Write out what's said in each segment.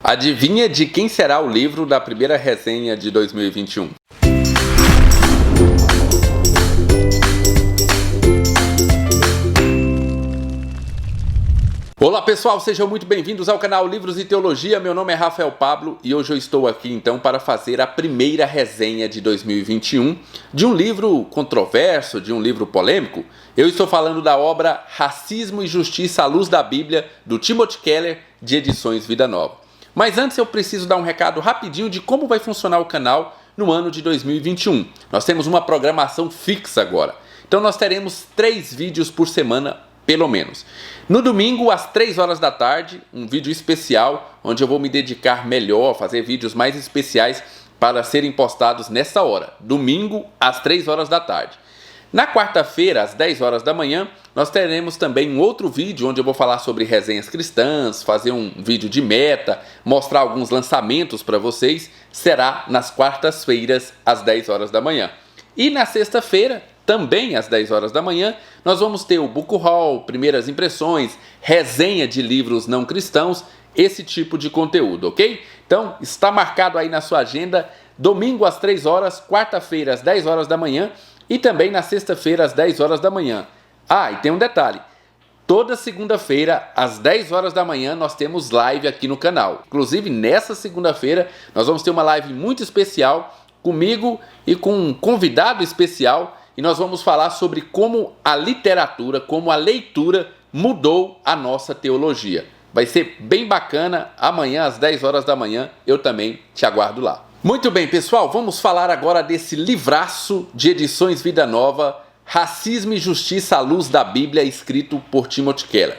Adivinha de quem será o livro da primeira resenha de 2021? Olá pessoal, sejam muito bem-vindos ao canal Livros e Teologia. Meu nome é Rafael Pablo e hoje eu estou aqui então para fazer a primeira resenha de 2021 de um livro controverso, de um livro polêmico. Eu estou falando da obra Racismo e Justiça à Luz da Bíblia, do Timothy Keller, de Edições Vida Nova. Mas antes eu preciso dar um recado rapidinho de como vai funcionar o canal no ano de 2021. Nós temos uma programação fixa agora. Então nós teremos 3 vídeos por semana, pelo menos. No domingo, às 3 horas da tarde, um vídeo especial, onde eu vou me dedicar melhor, fazer vídeos mais especiais para serem postados nessa hora. Domingo, às 3 horas da tarde. Na quarta-feira, às 10 horas da manhã, nós teremos também um outro vídeo onde eu vou falar sobre resenhas cristãs, fazer um vídeo de meta, mostrar alguns lançamentos para vocês. Será nas quartas-feiras, às 10 horas da manhã. E na sexta-feira, também às 10 horas da manhã, nós vamos ter o Book Haul, primeiras impressões, resenha de livros não cristãos, esse tipo de conteúdo, ok? Então, está marcado aí na sua agenda, domingo às 3 horas, quarta-feira às 10 horas da manhã, e também na sexta-feira, às 10 horas da manhã. Ah, e tem um detalhe. Toda segunda-feira, às 10 horas da manhã, nós temos live aqui no canal. Inclusive, nessa segunda-feira, nós vamos ter uma live muito especial comigo e com um convidado especial. E nós vamos falar sobre como a literatura, como a leitura mudou a nossa teologia. Vai ser bem bacana. Amanhã, às 10 horas da manhã, eu também te aguardo lá. Muito bem, pessoal, vamos falar agora desse livraço de Edições Vida Nova, Racismo e Justiça à Luz da Bíblia, escrito por Timothy Keller.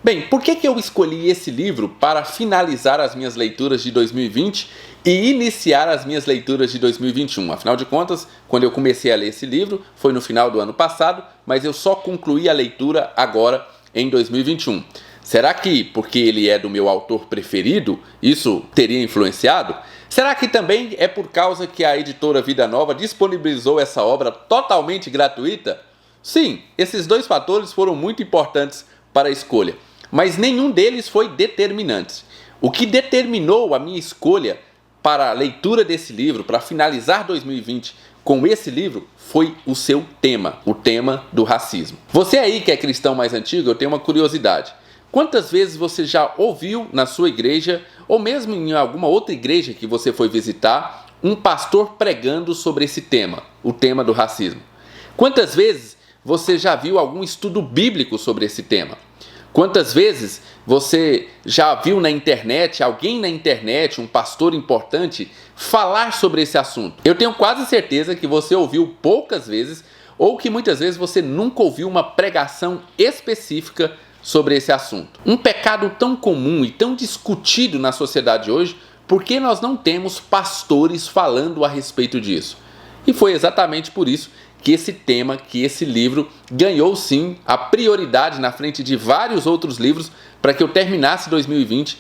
Bem, por que eu escolhi esse livro para finalizar as minhas leituras de 2020 e iniciar as minhas leituras de 2021? Afinal de contas, quando eu comecei a ler esse livro, foi no final do ano passado, mas eu só concluí a leitura agora em 2021. Será que, porque ele é do meu autor preferido, isso teria influenciado? Será que também é por causa que a editora Vida Nova disponibilizou essa obra totalmente gratuita? Sim, esses 2 fatores foram muito importantes para a escolha, mas nenhum deles foi determinante. O que determinou a minha escolha para a leitura desse livro, para finalizar 2020 com esse livro, foi o seu tema, o tema do racismo. Você aí que é cristão mais antigo, eu tenho uma curiosidade. Quantas vezes você já ouviu na sua igreja, ou mesmo em alguma outra igreja que você foi visitar, um pastor pregando sobre esse tema, o tema do racismo? Quantas vezes você já viu algum estudo bíblico sobre esse tema? Quantas vezes você já viu na internet, alguém na internet, um pastor importante, falar sobre esse assunto? Eu tenho quase certeza que você ouviu poucas vezes, ou que muitas vezes você nunca ouviu uma pregação específica sobre esse assunto. Um pecado tão comum e tão discutido na sociedade hoje, por que nós não temos pastores falando a respeito disso? E foi exatamente por isso que esse tema, que esse livro ganhou sim a prioridade na frente de vários outros livros para que eu terminasse 2020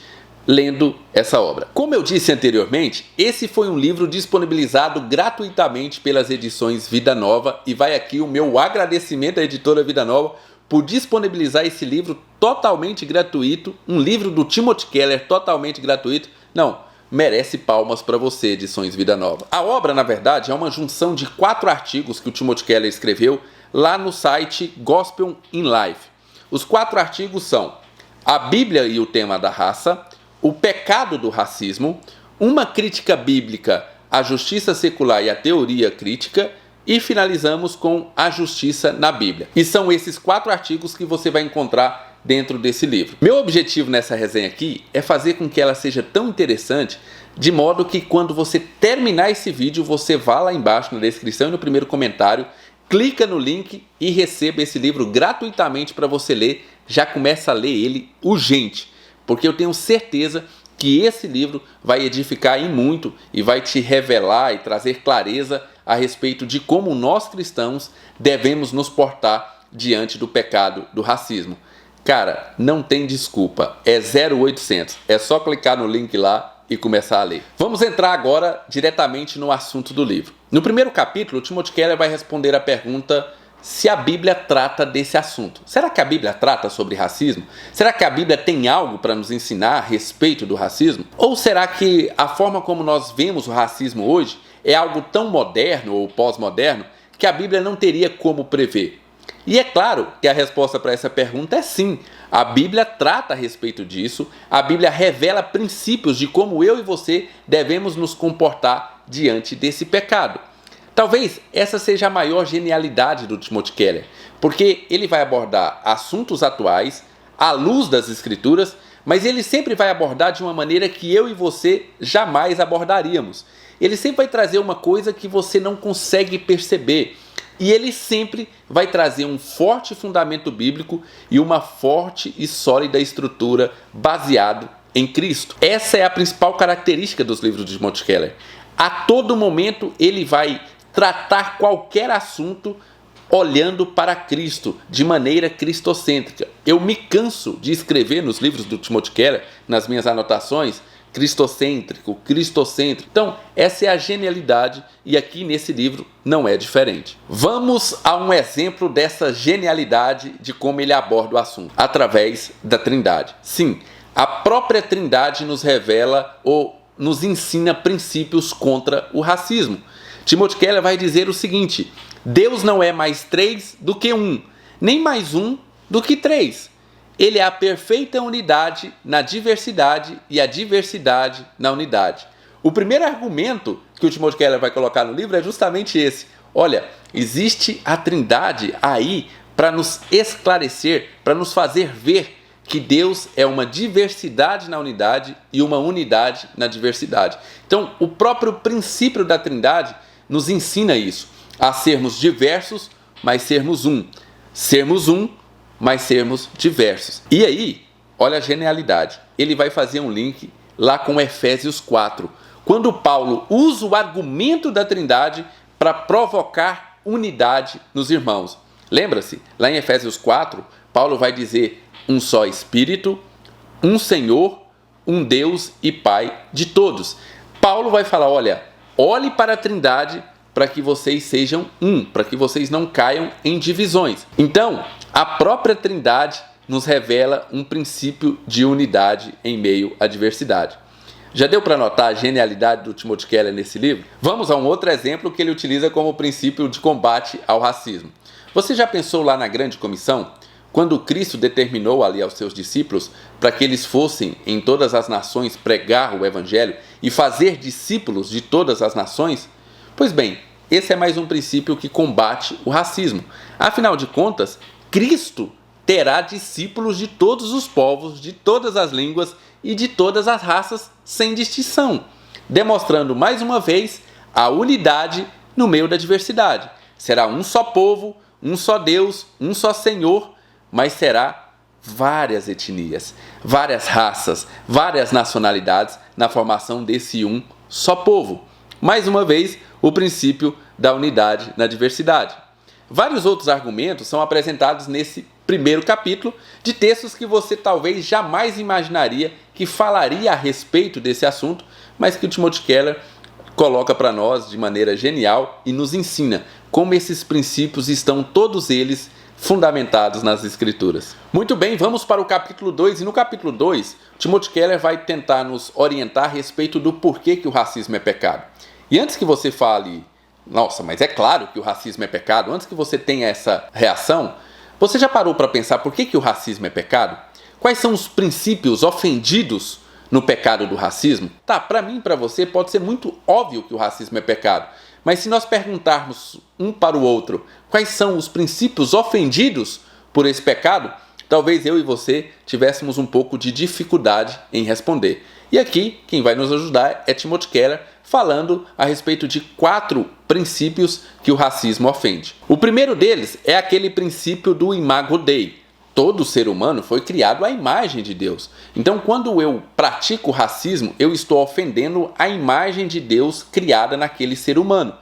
lendo essa obra. Como eu disse anteriormente, esse foi um livro disponibilizado gratuitamente pelas Edições Vida Nova e vai aqui o meu agradecimento à editora Vida Nova por disponibilizar esse livro totalmente gratuito, um livro do Timothy Keller totalmente gratuito. Não, merece palmas para você, Edições Vida Nova. A obra, na verdade, é uma junção de 4 artigos que o Timothy Keller escreveu lá no site Gospel in Life. Os 4 artigos são a Bíblia e o tema da raça, o pecado do racismo, uma crítica bíblica à justiça secular e à teoria crítica, e finalizamos com a justiça na Bíblia. E são esses 4 artigos que você vai encontrar dentro desse livro. Meu objetivo nessa resenha aqui é fazer com que ela seja tão interessante, de modo que quando você terminar esse vídeo, você vá lá embaixo na descrição e no primeiro comentário, clica no link e receba esse livro gratuitamente para você ler. Já começa a ler ele urgente, porque eu tenho certeza que esse livro vai edificar em muito e vai te revelar e trazer clareza a respeito de como nós cristãos devemos nos portar diante do pecado do racismo. Cara, não tem desculpa, é 0800, é só clicar no link lá e começar a ler. Vamos entrar agora diretamente no assunto do livro. No primeiro capítulo, Timothy Keller vai responder a pergunta: se a Bíblia trata desse assunto. Será que a Bíblia trata sobre racismo? Será que a Bíblia tem algo para nos ensinar a respeito do racismo? Ou será que a forma como nós vemos o racismo hoje é algo tão moderno ou pós-moderno que a Bíblia não teria como prever? E é claro que a resposta para essa pergunta é sim. A Bíblia trata a respeito disso, a Bíblia revela princípios de como eu e você devemos nos comportar diante desse pecado. Talvez essa seja a maior genialidade do Timothy Keller, porque ele vai abordar assuntos atuais à luz das Escrituras, mas ele sempre vai abordar de uma maneira que eu e você jamais abordaríamos. Ele sempre vai trazer uma coisa que você não consegue perceber. E ele sempre vai trazer um forte fundamento bíblico e uma forte e sólida estrutura baseado em Cristo. Essa é a principal característica dos livros de Timothy Keller. A todo momento ele vai tratar qualquer assunto olhando para Cristo, de maneira cristocêntrica. Eu me canso de escrever nos livros do Timothy Keller, nas minhas anotações, cristocêntrico. Então, essa é a genialidade e aqui nesse livro não é diferente. Vamos a um exemplo dessa genialidade de como ele aborda o assunto, através da Trindade. Sim, a própria Trindade nos revela ou nos ensina princípios contra o racismo. Timothy Keller vai dizer o seguinte: Deus não é mais 3 do que 1, nem mais 1 do que 3. Ele é a perfeita unidade na diversidade e a diversidade na unidade. O primeiro argumento que o Timothy Keller vai colocar no livro é justamente esse. Olha, existe a Trindade aí para nos esclarecer, para nos fazer ver que Deus é uma diversidade na unidade e uma unidade na diversidade. Então, o próprio princípio da Trindade nos ensina isso, a sermos diversos, mas sermos um. Sermos um, mas sermos diversos. E aí, olha a genialidade. Ele vai fazer um link lá com Efésios 4, quando Paulo usa o argumento da Trindade para provocar unidade nos irmãos. Lembra-se, lá em Efésios 4, Paulo vai dizer: um só Espírito, um Senhor, um Deus e Pai de todos. Paulo vai falar: olhe para a Trindade para que vocês sejam um, para que vocês não caiam em divisões. Então, a própria Trindade nos revela um princípio de unidade em meio à diversidade. Já deu para notar a genialidade do Timothy Keller nesse livro? Vamos a um outro exemplo que ele utiliza como princípio de combate ao racismo. Você já pensou lá na Grande Comissão? Quando Cristo determinou ali aos seus discípulos para que eles fossem em todas as nações pregar o Evangelho e fazer discípulos de todas as nações? Pois bem, esse é mais um princípio que combate o racismo. Afinal de contas, Cristo terá discípulos de todos os povos, de todas as línguas e de todas as raças, sem distinção, demonstrando mais uma vez a unidade no meio da diversidade. Será um só povo, um só Deus, um só Senhor, mas será várias etnias, várias raças, várias nacionalidades na formação desse um só povo. Mais uma vez, o princípio da unidade na diversidade. Vários outros argumentos são apresentados nesse primeiro capítulo de textos que você talvez jamais imaginaria que falaria a respeito desse assunto, mas que o Timothy Keller coloca para nós de maneira genial e nos ensina como esses princípios estão todos eles fundamentados nas Escrituras. Muito bem, vamos para o capítulo 2, e no capítulo 2, Timothy Keller vai tentar nos orientar a respeito do porquê que o racismo é pecado. E antes que você fale, nossa, mas é claro que o racismo é pecado, antes que você tenha essa reação, você já parou para pensar por que o racismo é pecado? Quais são os princípios ofendidos no pecado do racismo? Tá, para mim e para você pode ser muito óbvio que o racismo é pecado, mas se nós perguntarmos um para o outro quais são os princípios ofendidos por esse pecado, talvez eu e você tivéssemos um pouco de dificuldade em responder. E aqui, quem vai nos ajudar é Timothy Keller, falando a respeito de 4 princípios que o racismo ofende. O primeiro deles é aquele princípio do imago Dei. Todo ser humano foi criado à imagem de Deus. Então, quando eu pratico racismo, eu estou ofendendo a imagem de Deus criada naquele ser humano.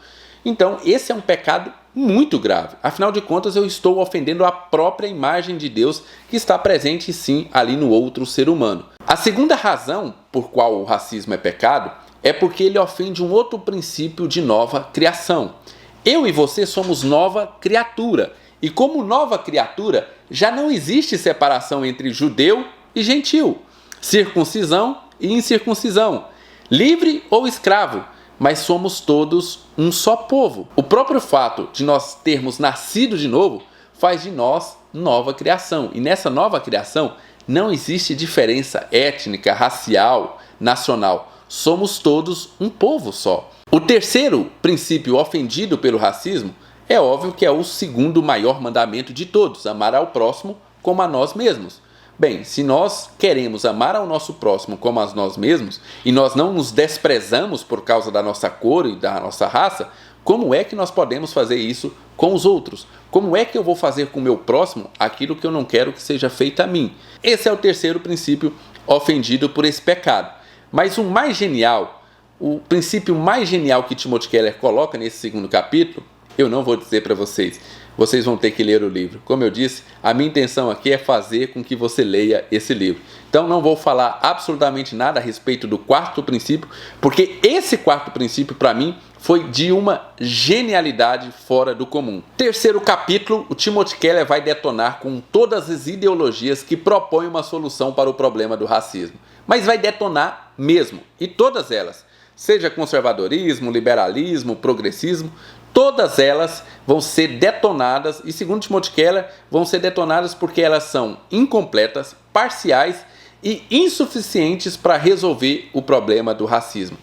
Então, esse é um pecado muito grave. Afinal de contas, eu estou ofendendo a própria imagem de Deus que está presente, sim, ali no outro ser humano. A segunda razão por qual o racismo é pecado é porque ele ofende um outro princípio de nova criação. Eu e você somos nova criatura. E como nova criatura, já não existe separação entre judeu e gentil, circuncisão e incircuncisão, livre ou escravo, mas somos todos um só povo. O próprio fato de nós termos nascido de novo faz de nós nova criação. E nessa nova criação não existe diferença étnica, racial, nacional. Somos todos um povo só. O terceiro princípio ofendido pelo racismo é óbvio que é o segundo maior mandamento de todos: amar ao próximo como a nós mesmos. Bem, se nós queremos amar ao nosso próximo como a nós mesmos e nós não nos desprezamos por causa da nossa cor e da nossa raça, como é que nós podemos fazer isso com os outros? Como é que eu vou fazer com o meu próximo aquilo que eu não quero que seja feito a mim? Esse é o terceiro princípio ofendido por esse pecado. Mas o mais genial, o princípio mais genial que Timothy Keller coloca nesse segundo capítulo, eu não vou dizer para vocês. Vocês vão ter que ler o livro. Como eu disse, a minha intenção aqui é fazer com que você leia esse livro. Então não vou falar absolutamente nada a respeito do quarto princípio, porque esse quarto princípio, para mim, foi de uma genialidade fora do comum. Terceiro capítulo, o Timothy Keller vai detonar com todas as ideologias que propõem uma solução para o problema do racismo. Mas vai detonar mesmo, e todas elas, seja conservadorismo, liberalismo, progressismo, todas elas vão ser detonadas, e segundo Timothy Keller, vão ser detonadas porque elas são incompletas, parciais e insuficientes para resolver o problema do racismo.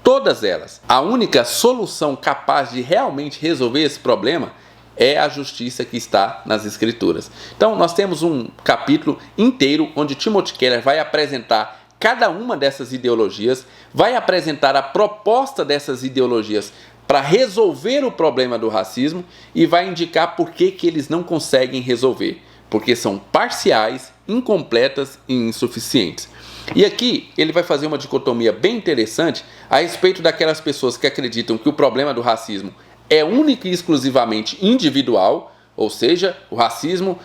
Todas elas. A única solução capaz de realmente resolver esse problema é a justiça que está nas Escrituras. Então nós temos um capítulo inteiro onde Timothy Keller vai apresentar cada uma dessas ideologias, vai apresentar a proposta dessas ideologias para resolver o problema do racismo e vai indicar por que eles não conseguem resolver. Porque são parciais, incompletas e insuficientes. E aqui ele vai fazer uma dicotomia bem interessante a respeito daquelas pessoas que acreditam que o problema do racismo é único e exclusivamente individual, ou seja, o racismo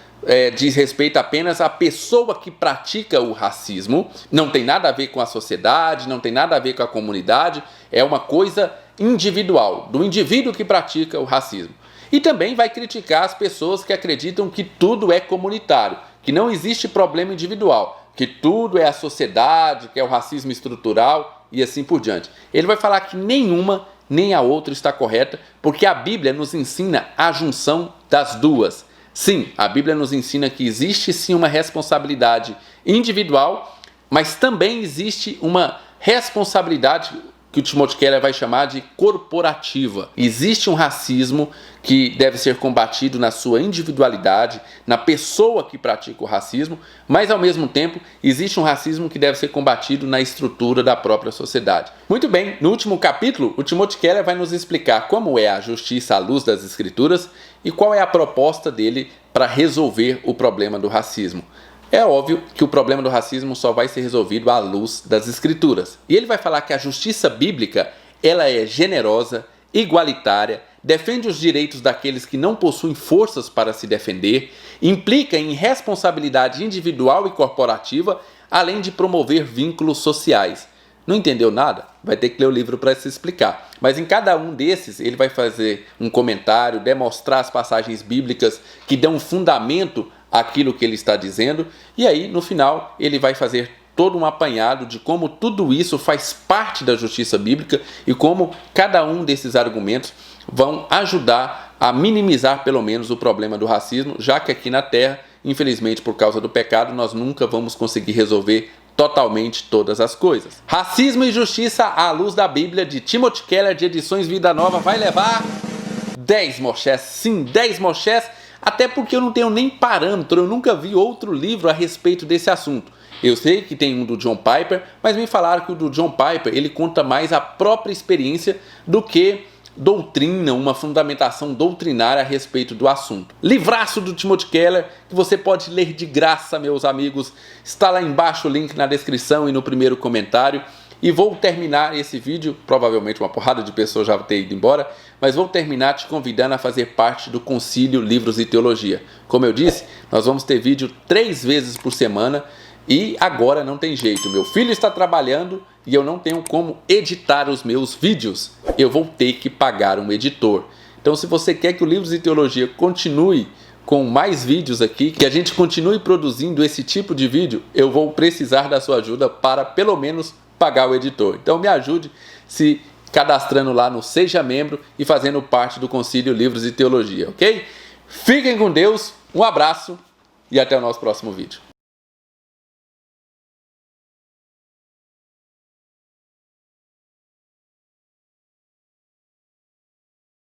diz respeito apenas à pessoa que pratica o racismo, não tem nada a ver com a sociedade, não tem nada a ver com a comunidade, é uma coisa individual, do indivíduo que pratica o racismo. E também vai criticar as pessoas que acreditam que tudo é comunitário, que não existe problema individual, que tudo é a sociedade, que é o racismo estrutural e assim por diante. Ele vai falar que nenhuma nem a outra está correta, porque a Bíblia nos ensina a junção das duas. Sim, a Bíblia nos ensina que existe sim uma responsabilidade individual, mas também existe uma responsabilidade que o Timothy Keller vai chamar de corporativa. Existe um racismo que deve ser combatido na sua individualidade, na pessoa que pratica o racismo, mas ao mesmo tempo existe um racismo que deve ser combatido na estrutura da própria sociedade. Muito bem, no último capítulo, o Timothy Keller vai nos explicar como é a justiça à luz das Escrituras e qual é a proposta dele para resolver o problema do racismo. É óbvio que o problema do racismo só vai ser resolvido à luz das Escrituras. E ele vai falar que a justiça bíblica ela é generosa, igualitária, defende os direitos daqueles que não possuem forças para se defender, implica em responsabilidade individual e corporativa, além de promover vínculos sociais. Não entendeu nada? Vai ter que ler o livro para se explicar. Mas em cada um desses ele vai fazer um comentário, demonstrar as passagens bíblicas que dão fundamento àquilo que ele está dizendo, e aí no final ele vai fazer todo um apanhado de como tudo isso faz parte da justiça bíblica e como cada um desses argumentos vão ajudar a minimizar pelo menos o problema do racismo, já que aqui na Terra, infelizmente por causa do pecado, nós nunca vamos conseguir resolver totalmente todas as coisas. Racismo e Justiça à Luz da Bíblia, de Timothy Keller, de Edições Vida Nova, vai levar 10 mochés, sim, 10 mochés, até porque eu não tenho nem parâmetro, eu nunca vi outro livro a respeito desse assunto. Eu sei que tem um do John Piper, mas me falaram que o do John Piper ele conta mais a própria experiência do que doutrina, uma fundamentação doutrinária a respeito do assunto. Livraço do Timothy Keller, que você pode ler de graça, meus amigos. Está lá embaixo o link na descrição e no primeiro comentário. E vou terminar esse vídeo, provavelmente uma porrada de pessoas já vão ter ido embora, mas vou terminar te convidando a fazer parte do Concílio Livros e Teologia. Como eu disse, nós vamos ter vídeo 3 vezes por semana e agora não tem jeito. Meu filho está trabalhando e eu não tenho como editar os meus vídeos. Eu vou ter que pagar um editor. Então, se você quer que o Livros e Teologia continue com mais vídeos aqui, que a gente continue produzindo esse tipo de vídeo, eu vou precisar da sua ajuda para pelo menos pagar o editor. Então me ajude se cadastrando lá no Seja Membro e fazendo parte do Concílio Livros e Teologia, ok? Fiquem com Deus, um abraço e até o nosso próximo vídeo.